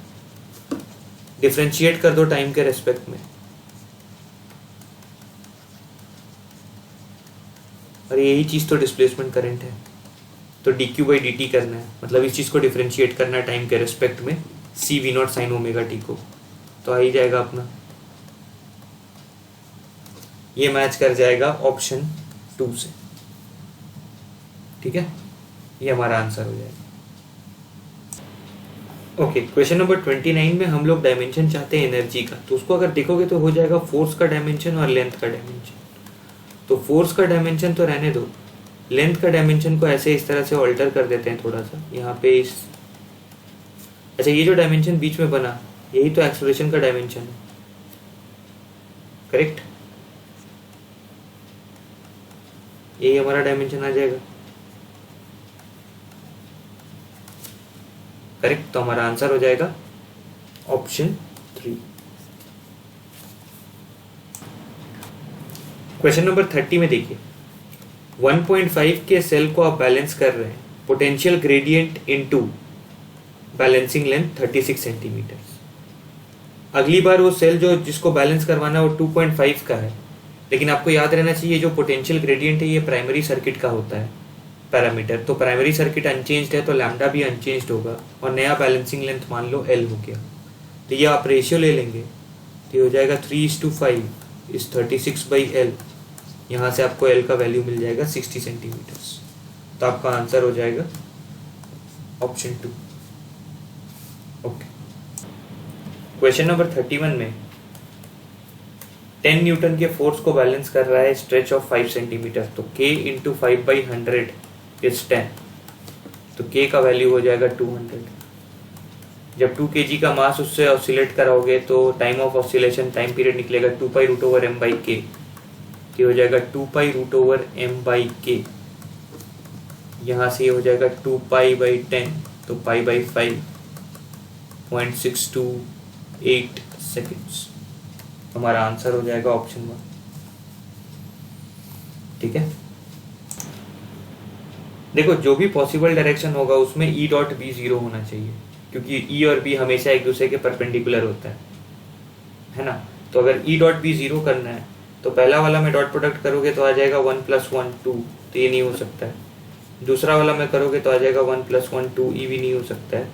डिफ्रेंशिएट कर दो टाइम के रेस्पेक्ट में, और यही चीज तो डिस्प्लेसमेंट करंट है, तो dQ/dt करना है, मतलब इस चीज को डिफ्रेंशिएट करना है टाइम के रेस्पेक्ट में CV0 साइन ओमेगा टी को, तो आ ही जाएगा अपना, ये मैच कर जाएगा ऑप्शन 2 से। ठीक है, ये हमारा आंसर हो जाएगा। ओके, क्वेश्चन नंबर 29 में हम लोग डायमेंशन चाहते हैं एनर्जी का, तो उसको अगर देखोगे तो हो जाएगा फोर्स का डायमेंशन और लेंथ का डायमेंशन। तो फोर्स का डायमेंशन तो रहने दो, लेंथ का डायमेंशन को ऐसे इस तरह से ऑल्टर कर देते हैं थोड़ा सा यहाँ पे इस, अच्छा ये जो डायमेंशन बीच में बना यही तो एक्सेलरेशन का डायमेंशन है, करेक्ट, यही हमारा डायमेंशन आ जाएगा, करेक्ट। तो हमारा आंसर हो जाएगा ऑप्शन 3। क्वेश्चन नंबर 30 में देखिए, 1.5 के सेल को आप बैलेंस कर रहे हैं, potential gradient into balancing length 36 centimetre. अगली बार वो सेल जो जिसको बैलेंस करवाना है वो 2.5 का है, लेकिन आपको याद रहना चाहिए जो पोटेंशियल ग्रेडियंट है ये प्राइमरी सर्किट का होता है पैरामीटर, तो प्राइमरी सर्किट अनचेंज्ड है तो लैम्डा भी अनचेंज्ड होगा, और नया बैलेंसिंग लेंथ मान लो L हो गया, तो ये आप रेशियो ले लेंगे, तो ये हो जाएगा 3:5 इज 36/L। यहाँ से आपको L का वैल्यू मिल जाएगा 60 सेंटीमीटर्स, तो आपका आंसर हो जाएगा ऑप्शन 2। ओके, क्वेश्चन नंबर 31 में 10 न्यूटन के फोर्स को बैलेंस कर रहा है स्ट्रेच ऑफ 5 सेंटीमीटर, तो K इंटू 5/100 इज 10, तो K का वैल्यू हो जाएगा 200। जब 2 kg का मास उससे ऑसिलेट कराओगे तो time of oscillation time period निकलेगा 2π√m/k, हो जाएगा 2π√m/k। यहाँ से हो जाएगा 2π/10, तो π/5 0.628 सेकेंड्स। हमारा आंसर हो जाएगा ऑप्शन 1। ठीक है, देखो जो भी पॉसिबल डायरेक्शन होगा उसमें E.B 0 होना चाहिए, क्योंकि E और B हमेशा एक दूसरे के परपेंडिकुलर होता है ना। तो अगर E.B 0 करना है तो पहला वाला में डॉट प्रोडक्ट करोगे तो आ जाएगा 1 + 1 2, तो ये नहीं हो सकता है। दूसरा वाला में करोगे तो आ जाएगा 1 + 1 2, ये भी नहीं हो सकता है।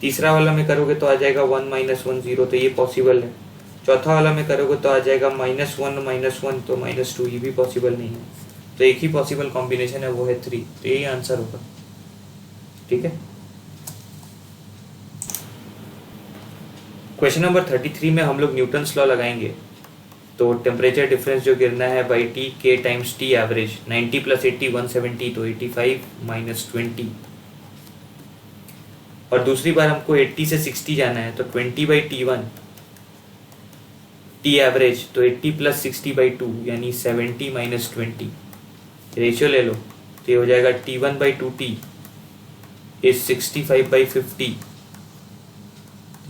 तीसरा वाला में करोगे तो आ जाएगा 1 - 1 0, तो ये पॉसिबल है। चौथा वाला में करोगे तो आ जाएगा -1 -1, तो -2, ये भी पॉसिबल नहीं है। तो एक ही पॉसिबल कॉम्बिनेशन है, वो है 3, तो यही आंसर होगा। ठीक है, क्वेश्चन नंबर 33 में हम लोग न्यूटन्स लॉ लगाएंगे। तो टेम्परेचर डिफरेंस जो गिरना है by T, K times T average, 90 + 80 170, तो 85 - 20। और दूसरी बार हमको 80 से 60 जाना है, तो 20/T1 टी एवरेज, तो 80 + 60/2 यानी 70 - 20। रेशियो ले लो तो ये हो जाएगा T1/2T इज 65/50,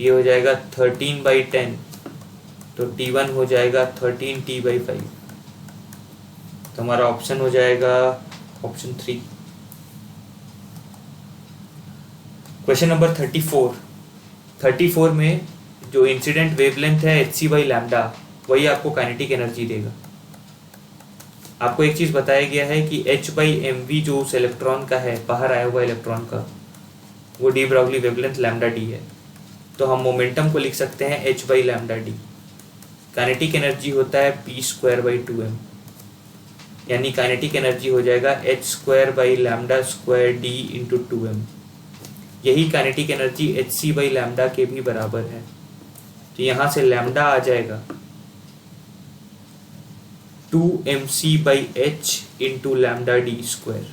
ये हो जाएगा 13/10, तो T1 हो जाएगा 13T/5। तो हमारा ऑप्शन हो जाएगा ऑप्शन 3। क्वेश्चन नंबर 34 में जो इंसिडेंट वेवलेंथ है hc/लैम्डा वही आपको काइनेटिक एनर्जी देगा। आपको एक चीज़ बताया गया है कि h/mv जो उस इलेक्ट्रॉन का है, बाहर आया हुआ इलेक्ट्रॉन का, वो de Broglie wavelength lambda D है। तो हम मोमेंटम को लिख सकते हैं h/λd। काइनेटिक एनर्जी होता है p²/2m, यानी काइनेटिक एनर्जी हो जाएगा h²/λ² d × 2m। यही काइनेटिक एनर्जी hc/लैम्डा के भी बराबर है। तो यहाँ से लैम्डा आ जाएगा 2mc/h × λd²।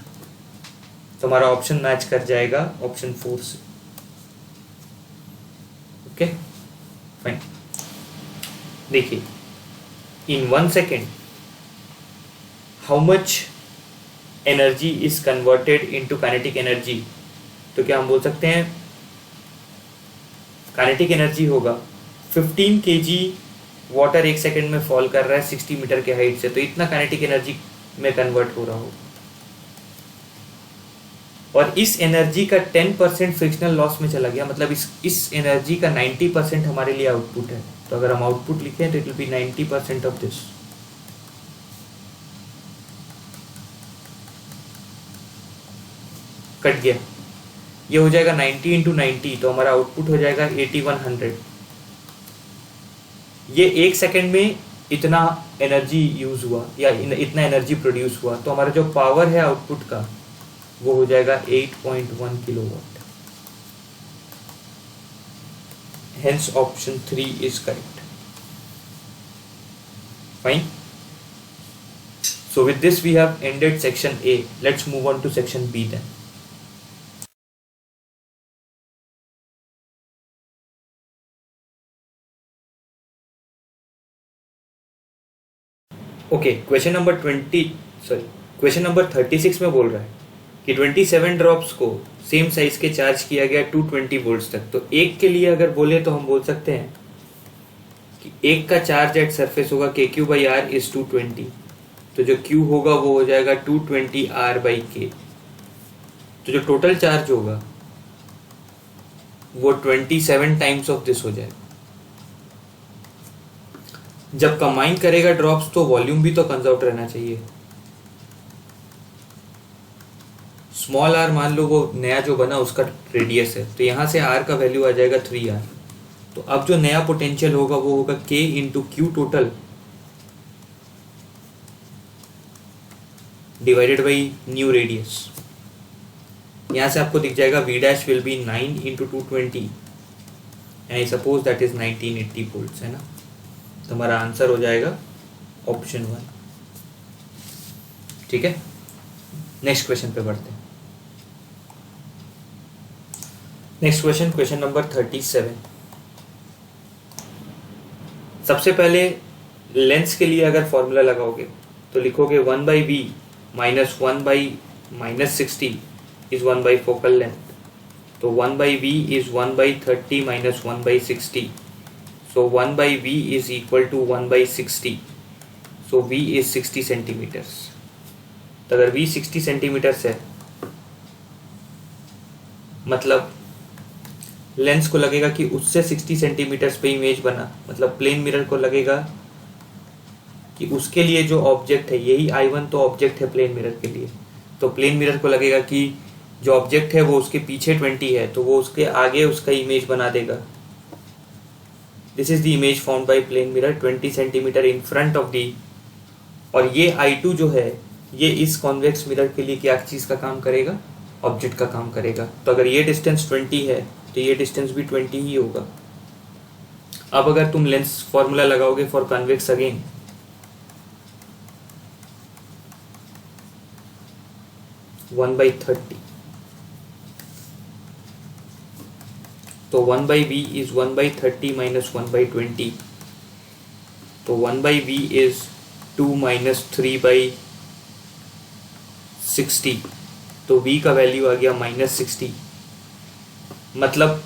तो हमारा ऑप्शन मैच कर जाएगा ऑप्शन 4 से। Okay fine. देखिए, इन 1 second how much energy is converted into kinetic energy. तो क्या हम बोल सकते हैं काइनेटिक एनर्जी होगा 15 kg वाटर 1 सेकेंड में फॉल कर रहा है 60 मीटर के हाइट से, तो इतना काइनेटिक एनर्जी में कन्वर्ट हो रहा हो। और इस एनर्जी का 10% फ्रिक्शनल लॉस में चला गया, मतलब इस एनर्जी का 90% हमारे लिए आउटपुट है। तो अगर हम आउटपुट लिखें तो it will B 90% of this. Cut गया, ये हो जाएगा 90 × 90, तो हमारा आउटपुट हो जाएगा 8100। ये 1 सेकेंड में इतना एनर्जी यूज हुआ या इतना एनर्जी प्रोड्यूस हुआ, तो हमारा जो पावर है आउटपुट का वो हो जाएगा 8.1 kilowatt. Hence option 3 is correct. Fine. So with this we have ended section A. Let's move on to section B then. Okay, question number 36 में बोल रहा है कि 27 ड्रॉप्स को सेम साइज के चार्ज किया गया 220 वोल्ट्स तक। तो एक के लिए अगर बोले तो हम बोल सकते हैं कि एक का चार्ज एट सरफेस होगा KQ/R इज 220, तो जो Q होगा वो हो जाएगा 220R/K। तो जो टोटल चार्ज होगा वो 27 टाइम्स ऑफ दिस हो जाएगा। जब कंबाइन करेगा ड्रॉप्स तो वॉल्यूम भी तो कंजर्व रहना चाहिए। स्मॉल r मान लो वो नया जो बना उसका रेडियस है, तो यहाँ से r का वैल्यू आ जाएगा 3r। तो अब जो नया पोटेंशियल होगा वो होगा K × Q total divided by new radius. यहाँ से आपको दिख जाएगा V dash will be 9 × 220 and I suppose that is 1980 volts, है ना। तो हमारा आंसर हो जाएगा ऑप्शन 1। ठीक है, नेक्स्ट क्वेश्चन पे बढ़ते हैं। Next question, question number 37। सबसे पहले लेंस के लिए अगर फॉर्मूला लगाओगे तो लिखोगे 1/v - 1/-60 इज 1 फोकल लेंथ। तो 1/v is 1/30 - 1/60, so 1/v is equal to 1/60, so v is 60 centimetres. तो अगर v 60 सेंटीमीटर्स है मतलब लेंस को लगेगा कि उससे 60 सेंटीमीटर्स पे इमेज बना, मतलब प्लेन मिरर को लगेगा कि उसके लिए जो ऑब्जेक्ट है, यही I1 तो ऑब्जेक्ट है प्लेन मिरर के लिए, तो प्लेन मिरर को लगेगा कि जो ऑब्जेक्ट है वो उसके पीछे 20 है, तो वो उसके आगे उसका इमेज बना देगा। This is the image found by plane mirror 20 centimetre in front of the. और ये I2 जो है ये इस कॉन्वेक्स मिरर के लिए क्या चीज़ का काम करेगा, ऑब्जेक्ट का काम करेगा। तो अगर ये डिस्टेंस 20 है तो ये डिस्टेंस भी 20 ही होगा। अब अगर तुम लेंस फॉर्मूला लगाओगे for convex again, one by 30, तो 1/v is 1/30 - 1/20, तो 1/v is 2 - 3/30 60, तो V का वैल्यू आ गया -60। मतलब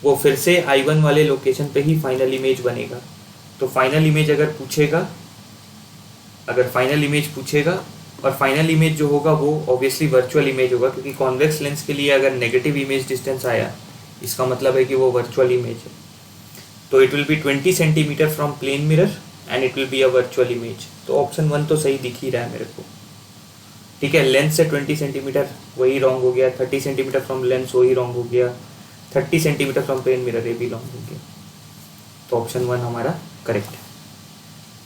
वो फिर से I1 वाले लोकेशन पे ही फाइनल इमेज बनेगा। तो फाइनल इमेज अगर फाइनल इमेज पूछेगा, और फाइनल इमेज जो होगा वो ऑब्वियसली वर्चुअल इमेज होगा, क्योंकि कॉन्वेक्स लेंस के लिए अगर नेगेटिव इमेज डिस्टेंस आया, इसका मतलब है कि वो वर्चुअल इमेज है। तो it will be 20 centimetre from plane mirror and it will be a virtual image. तो ऑप्शन 1 तो सही दिख ही रहा है मेरे को। ठीक है, लेंस से 20 सेंटीमीटर वही रॉन्ग हो गया, 30 सेंटीमीटर फ्रॉम लेंस वही रॉन्ग हो गया, 30 सेंटीमीटर फ्रॉम प्लेन मिरर ये भी रॉन्ग हो गया। तो ऑप्शन 1 हमारा करेक्ट है।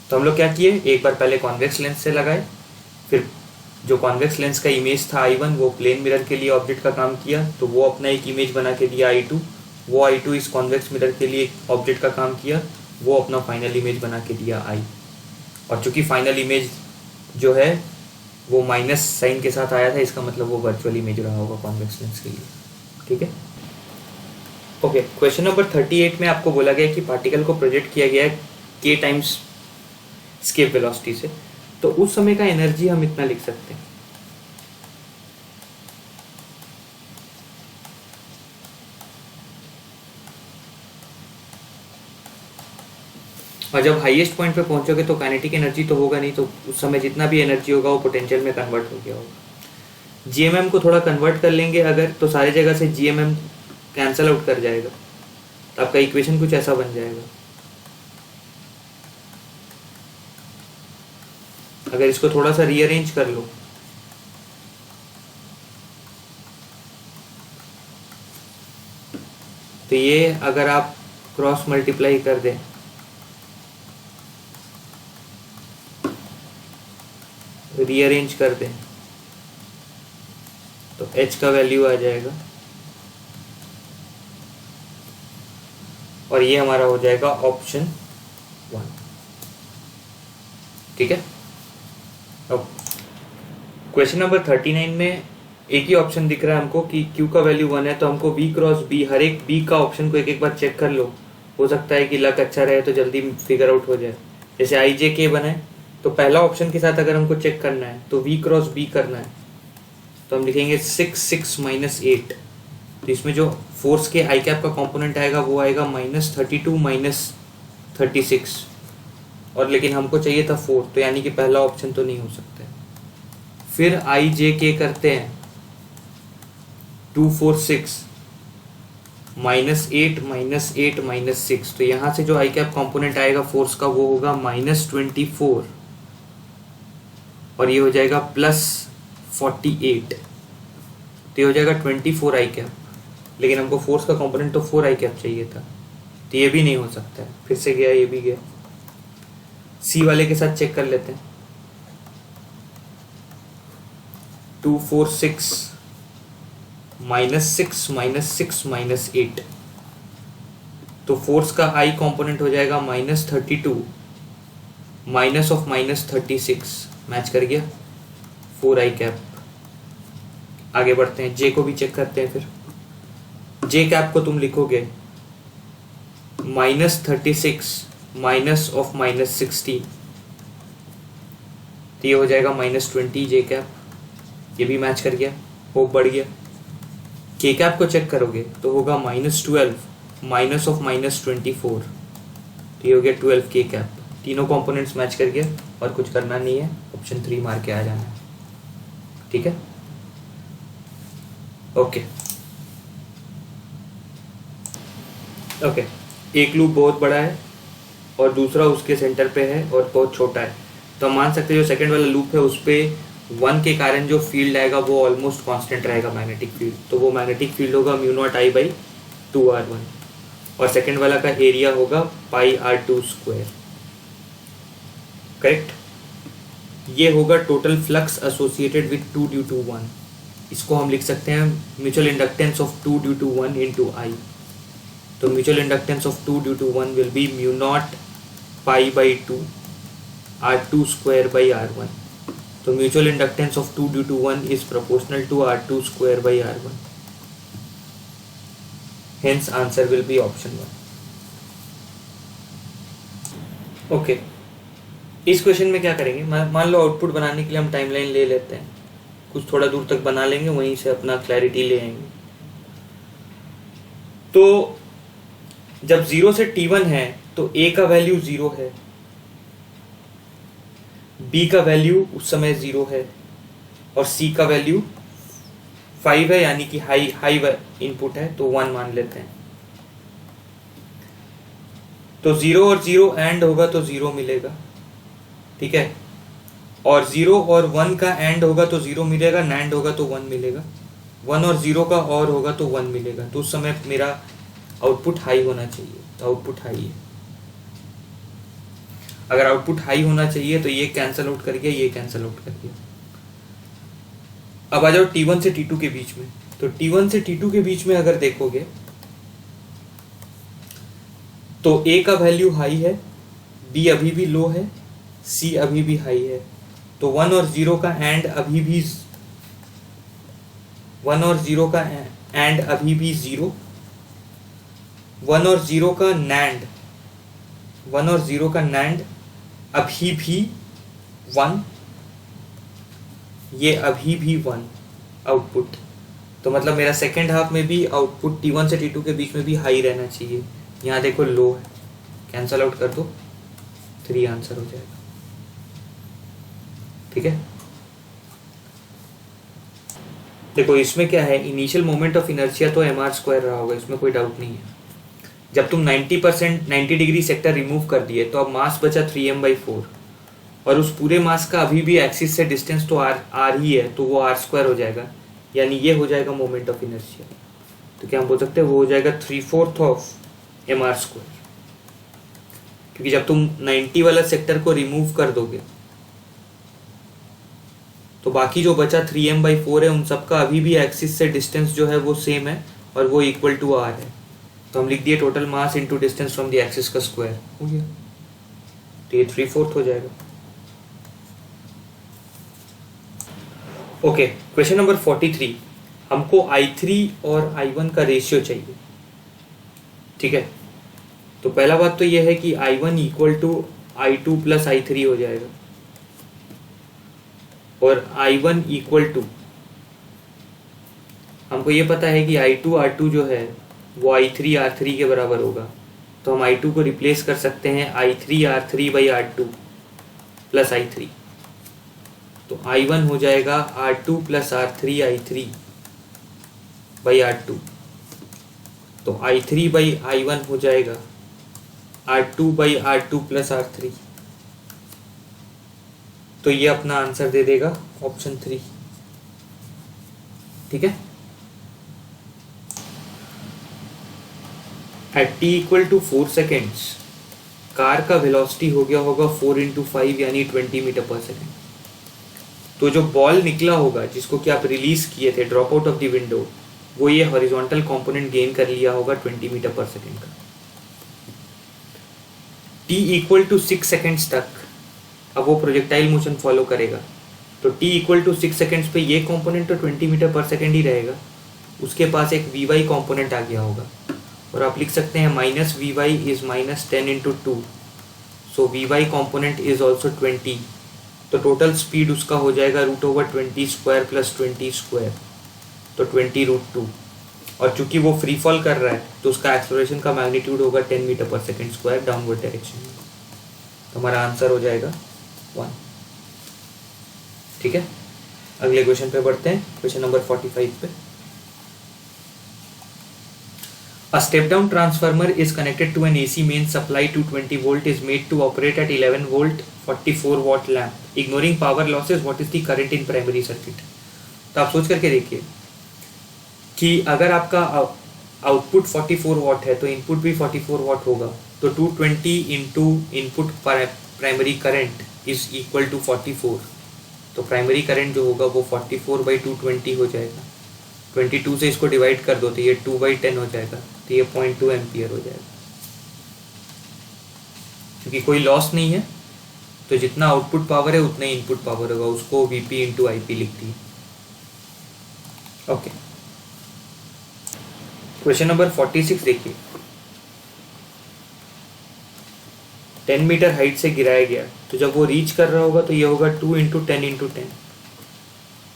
तो हम लोग क्या किए, एक बार पहले कॉन्वेक्स लेंस से लगाए, फिर जो कॉन्वेक्स लेंस का इमेज था I1 वो प्लेन मिरर के लिए ऑब्जेक्ट का काम किया, तो वो अपना एक इमेज बना के दिया I2, वो I2 इस कॉन्वेक्स मिरर के लिए ऑब्जेक्ट का काम किया, वो अपना फाइनल इमेज बना के दिया I। और चूंकि फाइनल इमेज जो है वो माइनस साइन के साथ आया था, इसका मतलब वो वर्चुअल इमेज रहा होगा कॉन्वेक्स लेंस के लिए। ठीक है, ओके। क्वेश्चन नंबर 38 में आपको बोला गया कि पार्टिकल को प्रोजेक्ट किया गया है k टाइम्स स्केप वेलोसिटी से, तो उस समय का एनर्जी हम इतना लिख सकते हैं। और जब हाईएस्ट पॉइंट पे पहुंचोगे तो काइनेटिक एनर्जी तो होगा नहीं, तो उस समय जितना भी एनर्जी होगा वो पोटेंशियल में कन्वर्ट हो गया होगा। जीएमएम को थोड़ा कन्वर्ट कर लेंगे अगर, तो सारे जगह से जीएमएम कैंसल आउट कर जाएगा, तो आपका इक्वेशन कुछ ऐसा बन जाएगा। अगर इसको थोड़ा सा रीअरेंज कर लो, तो ये अगर आप क्रॉस मल्टीप्लाई कर दें, रीअरेंज कर दें, तो h का वैल्यू आ जाएगा, और ये हमारा हो जाएगा ऑप्शन 1। ठीक है, अब क्वेश्चन नंबर 39 में एक ही ऑप्शन दिख रहा है हमको कि Q का वैल्यू 1 है, तो हमको V क्रॉस B, हर एक B का ऑप्शन को एक एक बार चेक कर लो, हो सकता है कि लक अच्छा रहे तो जल्दी फिगर आउट हो जाए। जैसे IJK बनाए, तो पहला ऑप्शन के साथ अगर हमको चेक करना है तो V क्रॉस B करना है, तो हम लिखेंगे 6 6 -8, तो इसमें जो फोर्स के आई कैप का कंपोनेंट आएगा वो आएगा -32 -36, और लेकिन हमको चाहिए था 4, तो यानी कि पहला ऑप्शन तो नहीं हो सकता है। फिर IJK करते हैं, 2 4 6 -8 -8 -6, तो यहाँ से जो आई कैप कॉम्पोनेंट आएगा फोर्स का वो होगा -24, और ये हो जाएगा +48, तो ये हो जाएगा 24 आई कैप, लेकिन हमको फोर्स का कंपोनेंट तो 4 आई कैप चाहिए था, तो ये भी नहीं हो सकता है। फिर से गया, ये भी गया। सी वाले के साथ चेक कर लेते हैं, 2 4 6 -6 -6 -8, तो फोर्स का आई कंपोनेंट हो जाएगा -32 माइनस ऑफ -36, मैच कर गया, 4 आई कैप। आगे बढ़ते हैं, जे को भी चेक करते हैं। फिर जे कैप को तुम लिखोगे -36 माइनस ऑफ -16, तो ये हो जाएगा -20 जे कैप, ये भी मैच कर गया, होप बढ़ गया। के कैप को चेक करोगे तो होगा -12 माइनस ऑफ -24, तो ये हो गया 12 के कैप। तीनों कंपोनेंट्स मैच कर गया, और कुछ करना नहीं है, ऑप्शन 3 मार के आ जाना है। ठीक है, ओके ओके। एक लूप बहुत बड़ा है और दूसरा उसके सेंटर पे है और बहुत छोटा है, तो हम मान सकते हैं जो सेकंड वाला लूप है उस पर 1 के कारण जो फील्ड आएगा वो ऑलमोस्ट कांस्टेंट रहेगा, मैग्नेटिक फील्ड, तो वो मैग्नेटिक फील्ड होगा μ0I/2r1, और सेकंड वाला का एरिया होगा πr2²। करेक्ट, ये होगा total flux associated with 2 due to 1। इसको हम लिख सकते हैं mutual inductance of 2 due to 1 into I। तो mutual inductance of 2 due to 1 will be μ0π/2 r2²/r1। तो mutual inductance of 2 due to 1 is proportional to r2²/r1, hence answer will be option 1। Okay, इस question में क्या करेंगे, मान low output बनाने के लिए हम टाइमलाइन ले लेते हैं। कुछ थोड़ा दूर तक बना लेंगे, वहीं से अपना क्लैरिटी ले आएंगे। तो जब 0 से T1 है तो A का वैल्यू 0 है, B का वैल्यू उस समय 0 है और C का वैल्यू 5 है, यानी कि हाई इनपुट है, तो 1 मान लेते हैं। तो 0 और 0 एंड होगा तो 0 मिलेगा, ठीक है। और 0 और 1 का एंड होगा तो 0 मिलेगा, नैंड होगा तो 1 मिलेगा, 1 और 0 का और होगा तो 1 मिलेगा। तो उस समय मेरा आउटपुट हाई होना चाहिए, तो आउटपुट हाई है। अगर आउटपुट हाई होना चाहिए तो ये कैंसल आउट कर गया, ये कैंसल आउट कर गया। अब आ जाओ T1 से T2 के बीच में। तो T1 से T2 के बीच में अगर देखोगे तो A का वैल्यू हाई है, B अभी भी लो है, C अभी भी हाई है। तो 1 और 0 का एंड अभी भी 1 और 0 का एंड अभी भी 0, 1 और 0 का नैंड 1 और 0 का नैंड अभी भी 1, ये अभी भी 1 आउटपुट। तो मतलब मेरा सेकेंड हाफ में भी आउटपुट T1 से T2 के बीच में भी हाई रहना चाहिए। यहाँ देखो लो है, कैंसल आउट कर दो, 3 आंसर हो जाएगा, ठीक है। देखो इसमें क्या है, इनिशियल मोमेंट ऑफ इनर्शिया तो mr² रहा होगा, इसमें कोई डाउट नहीं है। जब तुम 90 डिग्री सेक्टर रिमूव कर दिए तो अब मास बचा 3m/4, और उस पूरे मास का अभी भी एक्सिस से डिस्टेंस तो r ही है, तो वो r² हो जाएगा, यानी ये हो जाएगा मोमेंट ऑफ इनर्शिया। तो क्या हम बोल सकते हैं, वो हो जाएगा 3/4 ऑफ mr², क्योंकि जब तुम 90 वाला सेक्टर को रिमूव कर दोगे तो बाकी जो बचा 3m/4 है, उन सबका अभी भी एक्सिस से डिस्टेंस जो है वो सेम है और वो इक्वल टू r है। तो हम लिख दिए total mass into distance from the axis का स्क्वायर, हो गया। तो ये 3/4 हो जाएगा। ओके, क्वेश्चन नंबर 43, हमको I3 और I1 का रेशियो चाहिए, ठीक है। तो पहला बात तो यह है कि I1 equal to I2 plus I3 हो जाएगा, और I1 इक्वल टू, हमको ये पता है कि I2 R2 जो है वो I3 R3 के बराबर होगा। तो हम I2 को रिप्लेस कर सकते हैं I3 R3 by R2 plus I3। तो I1 हो जाएगा R2 plus R3 I3 by R2। तो I3 बाई I1 हो जाएगा R2 by R2 plus R3। तो ये अपना आंसर दे देगा ऑप्शन 3, ठीक है। At t equal to 4 seconds car का वेलोसिटी हो गया होगा 4 × 5 यानी 20 मीटर पर सेकेंड। तो जो बॉल निकला होगा जिसको कि आप रिलीज किए थे drop out of the window, वो ये हॉरिजॉन्टल कंपोनेंट गेन कर लिया होगा 20 मीटर पर सेकेंड का। t इक्वल टू 6 सेकेंड्स तक अब वो प्रोजेक्टाइल मोशन फॉलो करेगा। तो t इक्वल टू 6 सेकेंड्स पे ये कंपोनेंट तो 20 मीटर पर सेकेंड ही रहेगा, उसके पास एक vy कंपोनेंट आ गया होगा, और आप लिख सकते हैं minus vy is minus 10 × 2, so vy component is also 20। तो टोटल स्पीड उसका हो जाएगा √20² प्लस 20², तो 20√2। और चूंकि वो फ्री फॉल कर रहा है तो उसका एक्सेलरेशन का मैग्नीट्यूड होगा 10 मीटर पर सेकेंड स्क्वायर डाउनवर्ड डायरेक्शन में। तो हमारा आंसर हो जाएगा 1, ठीक है। अगले क्वेश्चन पे बढ़ते हैं, क्वेश्चन नंबर 45 पे। A step down transformer is connected to an AC main supply 220 volt is made to operate at 11 volt 44 watt lamp. Ignoring power losses, what is the current in primary circuit? तो आप सोच करके देखिए कि अगर आपका output 44 वाट है तो इनपुट भी 44 वाट होगा, तो 220 into input primary current is equal to 44। तो प्राइमरी करंट जो होगा वो 44/220 हो जाएगा। 22 से इसको डिवाइड कर दो तो ये 2/10 हो जाएगा, तो ये 0.2 एम्पियर हो जाएगा। क्योंकि कोई लॉस नहीं है तो जितना आउटपुट पावर है उतना ही इनपुट पावर होगा, उसको Vp इंटू IP लिख दी। ओके, क्वेश्चन नंबर 46 देखिए। 10 मीटर हाइट से गिराया गया, तो जब वो रीच कर रहा होगा तो ये होगा 2 × 10 × 10।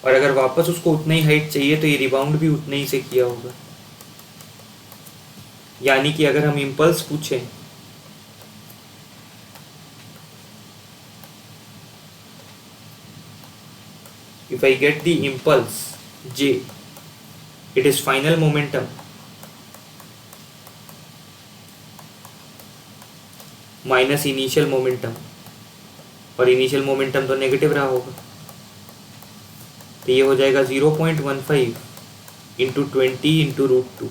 और अगर वापस उसको उतना ही हाइट चाहिए तो ये रिबाउंड भी उतने ही से किया होगा। यानी कि अगर हम इम्पल्स पूछें if I get the impulse j, it is final momentum minus initial momentum, और इनिशियल मोमेंटम तो नेगेटिव रहा होगा, तो ये हो जाएगा 0.15 इंटू 20 इंटू √2।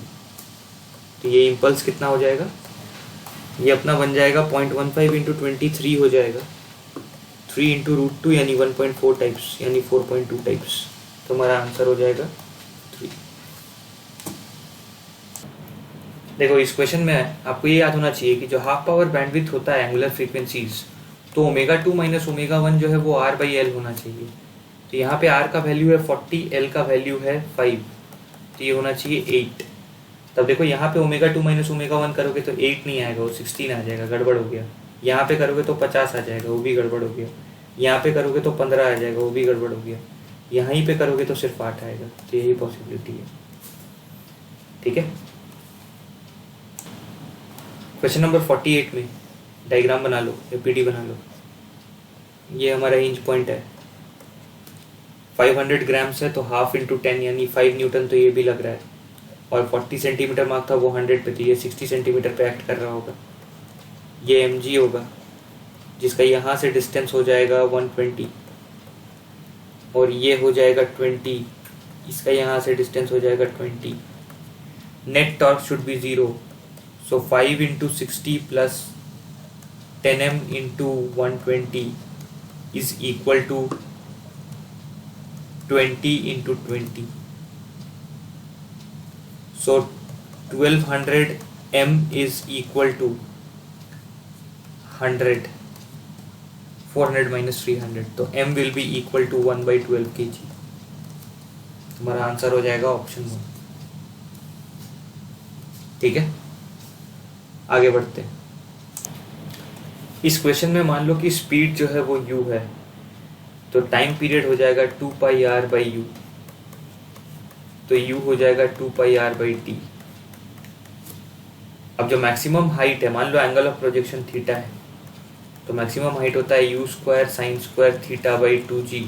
तो ये इम्पल्स कितना हो जाएगा, ये अपना बन जाएगा 0.15 इंटू 23 हो जाएगा, 3 इंटू √2 यानी 1.4 टाइप्स, यानी 4.2 टाइप्स। तो हमारा आंसर हो जाएगा 3। देखो इस क्वेश्चन में आपको ये याद होना चाहिए कि जो हाफ पावर बैंडविड्थ होता है एंगुलर फ्रीक्वेंसीज, तो ω2 माइनस ω1 जो है वो R/L होना चाहिए। तो यहाँ पे R का वैल्यू है 40, L का वैल्यू है 5, तो ये होना चाहिए 8। तब देखो यहाँ पे ω2 माइनस ω1 करोगे तो 8 नहीं आएगा, वो 16 आ जाएगा, गड़बड़ हो गया। यहाँ पे करोगे तो 50 आ जाएगा, वो भी गड़बड़ हो गया। यहाँ पे करोगे तो 15 आ जाएगा, वो भी गड़बड़ हो गया। यहीं पे करोगे तो सिर्फ 8 आएगा, तो यही पॉसिबिलिटी है। ठीक है, क्वेश्चन नंबर 48 में डायग्राम बना लो या पीडी बना लो। ये हमारा हिंज पॉइंट है, 500 ग्राम्स है तो हाफ इंटू 10 यानी 5 न्यूटन, तो ये भी लग रहा है। और 40 सेंटीमीटर मार्क था वो 100 पे, तो ये 60 सेंटीमीटर पे एक्ट कर रहा होगा। ये mg होगा जिसका यहाँ से डिस्टेंस हो जाएगा 120, और ये हो जाएगा 20, इसका यहाँ से डिस्टेंस हो जाएगा 20। Net torque should be 0, so 5 into 60 plus 10m into 120 is equal to 20 into 20. So 1200 m is equal to 100, 400 minus 300, तो m will be equal to 1/12 kg। हमारा आंसर हो जाएगा ऑप्शन 1। ठीक है, आगे बढ़ते हैं। इस क्वेश्चन में मान लो कि स्पीड जो है वो u है, तो टाइम पीरियड हो जाएगा 2πr/u, तो u हो जाएगा 2πr/t। अब जो मैक्सिमम हाइट है, मान लो एंगल ऑफ प्रोजेक्शन थीटा है, तो मैक्सिमम हाइट होता है u² sin² θ/2g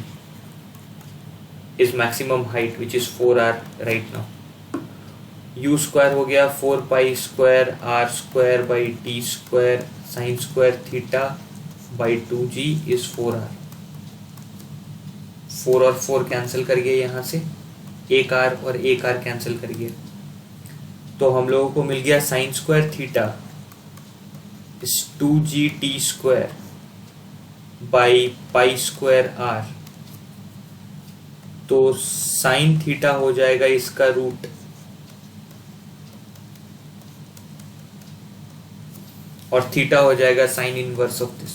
is maximum height which is 4r right now. u² हो गया 4π² r² t² sin² θ/2g is 4r। 4 और 4 कैंसिल कर गए, यहाँ से एक r और एक r कैंसिल कर गया, तो हम लोगों को मिल गया sin² θ इज 2gt² π² r। तो sin θ हो जाएगा इसका रूट, और थीटा हो जाएगा साइन इनवर्स ऑफ दिस।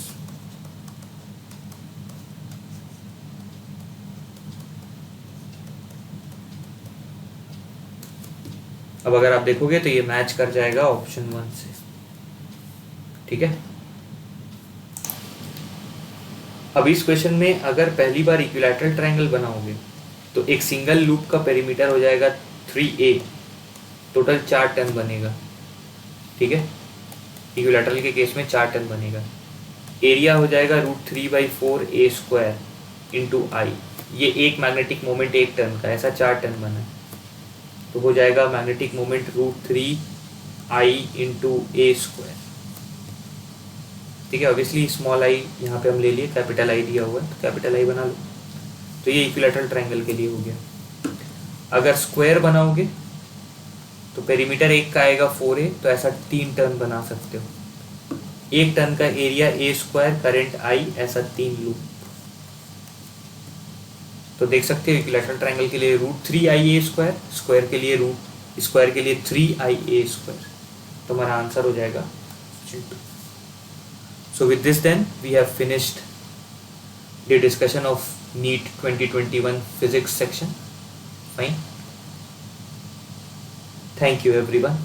अब अगर आप देखोगे तो ये मैच कर जाएगा ऑप्शन 1 से। ठीक है, अब इस क्वेश्चन में अगर पहली बार इक्विलैटरल ट्रायंगल बनाओगे तो एक सिंगल लूप का पेरीमीटर हो जाएगा 3a, टोटल 4 टर्न बनेगा। ठीक है, इक्विलैटरल के केस में 4 टर्न बनेगा। एरिया हो जाएगा √3/4a² इंटू आई, ये एक मैग्नेटिक मोमेंट एक टर्न का, ऐसा 4 टर्न बना है, तो हो जाएगा magnetic moment √3i into a²। ठीक है, ऑब्वियसली स्मॉल आई यहाँ पे हम ले लिए, कैपिटल आई दिया हुआ है तो कैपिटल आई बना लो। तो ये इक्विलैटरल ट्रायंगल के लिए हो गया। अगर स्क्वायर बनाओगे तो पेरीमीटर एक का आएगा 4a, तो ऐसा 3 टर्न बना सकते हो। एक टर्न का एरिया a², करंट i, ऐसा 3 लूप। तो देख सकते हो इक्विलैटरल ट्रायंगल के लिए √3ia², स्क्वायर के लिए 3ia²। तो हमारा आंसर हो जाएगा option 2। So with this then we have finished the discussion of NEET 2021 physics section. Fine. Thank you everyone.